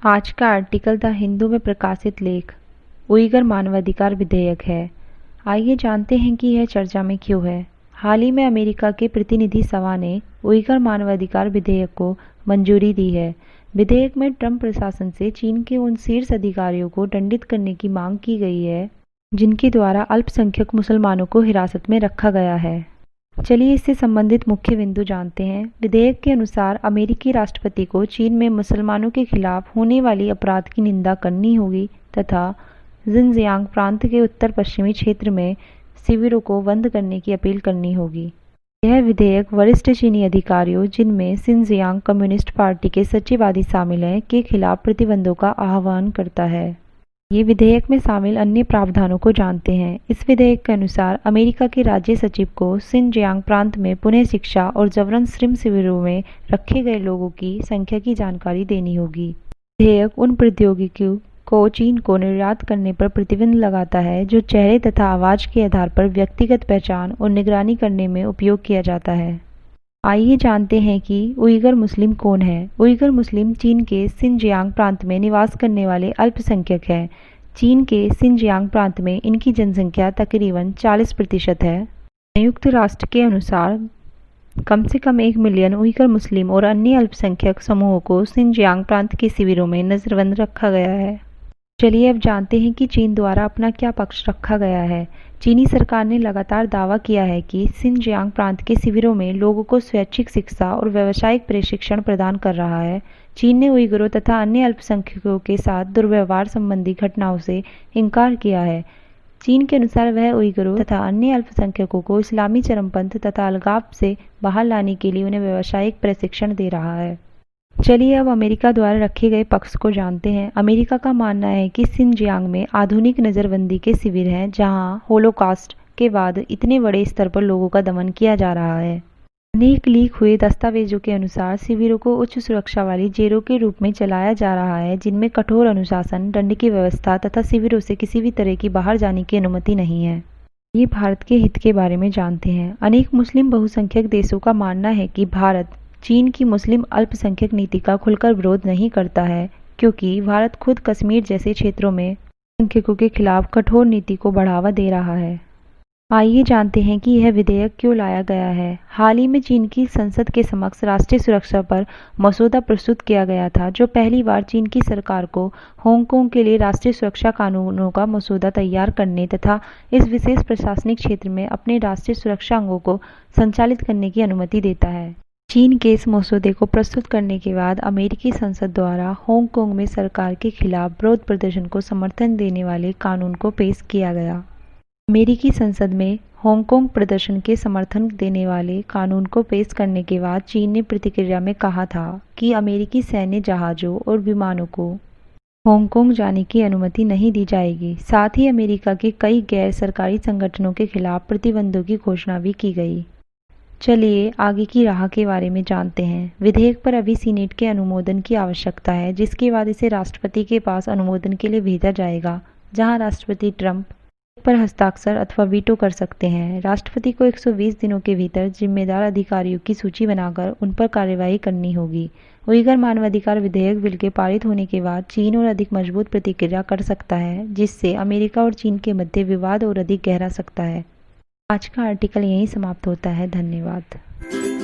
आज का article the Hindu में प्रकाशित लेख उइगर मानवाधिकार विधेयक है। आइए जानते हैं कि यह चर्चा में क्यों है। हाल ही में अमेरिका के प्रतिनिधि सभा ने उइगर मानवाधिकार विधेयक को मंजूरी दी है। विधेयक में ट्रंप प्रशासन से चीन के उन शीर्ष अधिकारियों को दंडित करने की मांग की गई है जिनके द्वारा अल्पसंख्यक मुसलमानों को हिरासत में रखा गया है। चलिए इससे संबंधित मुख्य बिंदु जानते हैं। विधेयक के अनुसार अमेरिकी राष्ट्रपति को चीन में मुसलमानों के खिलाफ होने वाली अपराध की निंदा करनी होगी तथा जिनजियांग प्रांत के उत्तर पश्चिमी क्षेत्र में शिविरों को बंद करने की अपील करनी होगी। यह विधेयक वरिष्ठ चीनी अधिकारियों, जिनमें शिनजियांग कम्युनिस्ट पार्टी के सचिव आदि शामिल हैं, के खिलाफ प्रतिबंधों का आह्वान करता है। ये विधेयक में शामिल अन्य प्रावधानों को जानते हैं। इस विधेयक के अनुसार अमेरिका के राज्य सचिव को शिनजियांग प्रांत में पुनः शिक्षा और जबरन श्रम शिविरों में रखे गए लोगों की संख्या की जानकारी देनी होगी। विधेयक उन प्रौद्योगिकियों को चीन को निर्यात करने पर प्रतिबंध लगाता है जो चेहरे तथा आवाज के आधार पर व्यक्तिगत पहचान और निगरानी करने में उपयोग किया जाता है। आइए जानते हैं कि उइगर मुस्लिम कौन है। उइगर मुस्लिम चीन के शिनजियांग प्रांत में निवास करने वाले अल्पसंख्यक हैं। चीन के शिनजियांग प्रांत में इनकी जनसंख्या तकरीबन 40% है। संयुक्त राष्ट्र के अनुसार कम से कम 1 मिलियन उइगर मुस्लिम और अन्य अल्पसंख्यक समूहों को शिनजियांग प्रांत के शिविरों में नजरबंद रखा गया है। चलिए अब जानते हैं कि चीन द्वारा अपना क्या पक्ष रखा गया है। चीनी सरकार ने लगातार दावा किया है कि शिनजियांग प्रांत के शिविरों में लोगों को स्वैच्छिक शिक्षा और व्यावसायिक प्रशिक्षण प्रदान कर रहा है। चीन ने उइगरों तथा अन्य अल्पसंख्यकों के साथ दुर्व्यवहार संबंधी घटनाओं से इनकार किया है। चीन के अनुसार वह उइगरों तथा अन्य अल्पसंख्यकों को इस्लामी चरमपंथ तथा अलगाव से बाहर लाने के लिए उन्हें व्यावसायिक प्रशिक्षण दे रहा है। चलिए अब अमेरिका द्वारा रखे गए पक्ष को जानते हैं। अमेरिका का मानना है कि शिनजियांग में आधुनिक नज़रबंदी के शिविर हैं जहां होलोकॉस्ट के बाद इतने बड़े स्तर पर लोगों का दमन किया जा रहा है। अनेक लीक हुए दस्तावेजों के अनुसार शिविरों को उच्च सुरक्षा वाली जेलों के रूप में चलाया जा रहा है जिनमें कठोर अनुशासन, दंड की व्यवस्था तथा शिविरों से किसी भी तरह की बाहर जाने की अनुमति नहीं है। ये भारत के हित के बारे में जानते हैं। अनेक मुस्लिम बहुसंख्यक देशों का मानना है कि भारत चीन की मुस्लिम अल्पसंख्यक नीति का खुलकर विरोध नहीं करता है क्योंकि भारत खुद कश्मीर जैसे क्षेत्रों में अल्पसंख्यकों के खिलाफ कठोर नीति को बढ़ावा दे रहा है। आइए जानते हैं कि यह विधेयक क्यों लाया गया है। हाल ही में चीन की संसद के समक्ष राष्ट्रीय सुरक्षा पर मसौदा प्रस्तुत किया गया था जो पहली बार चीन की सरकार को हांगकांग के लिए राष्ट्रीय सुरक्षा कानूनों का मसौदा तैयार करने तथा इस विशेष प्रशासनिक क्षेत्र में अपने राष्ट्रीय सुरक्षा अंगों को संचालित करने की अनुमति देता है। चीन के इस मसौदे को प्रस्तुत करने के बाद अमेरिकी संसद द्वारा हांगकांग में सरकार के खिलाफ विरोध प्रदर्शन को समर्थन देने वाले कानून को पेश किया गया। अमेरिकी संसद में हांगकांग प्रदर्शन के समर्थन देने वाले कानून को पेश करने के बाद चीन ने प्रतिक्रिया में कहा था कि अमेरिकी सैन्य जहाज़ों और विमानों को हांगकांग जाने की अनुमति नहीं दी जाएगी। साथ ही अमेरिका के कई गैर सरकारी संगठनों के खिलाफ प्रतिबंधों की घोषणा भी की गई। चलिए आगे की राह के बारे में जानते हैं। विधेयक पर अभी सीनेट के अनुमोदन की आवश्यकता है जिसके बाद इसे राष्ट्रपति के पास अनुमोदन के लिए भेजा जाएगा जहां राष्ट्रपति ट्रंप पर हस्ताक्षर अथवा वीटो कर सकते हैं। राष्ट्रपति को 120 दिनों के भीतर जिम्मेदार अधिकारियों की सूची बनाकर उन पर कार्यवाही करनी होगी। उइगर मानवाधिकार विधेयक बिल के पारित होने के बाद चीन और अधिक मजबूत प्रतिक्रिया कर सकता है जिससे अमेरिका और चीन के मध्य विवाद और अधिक गहरा सकता है। आज का आर्टिकल यहीं समाप्त होता है। धन्यवाद।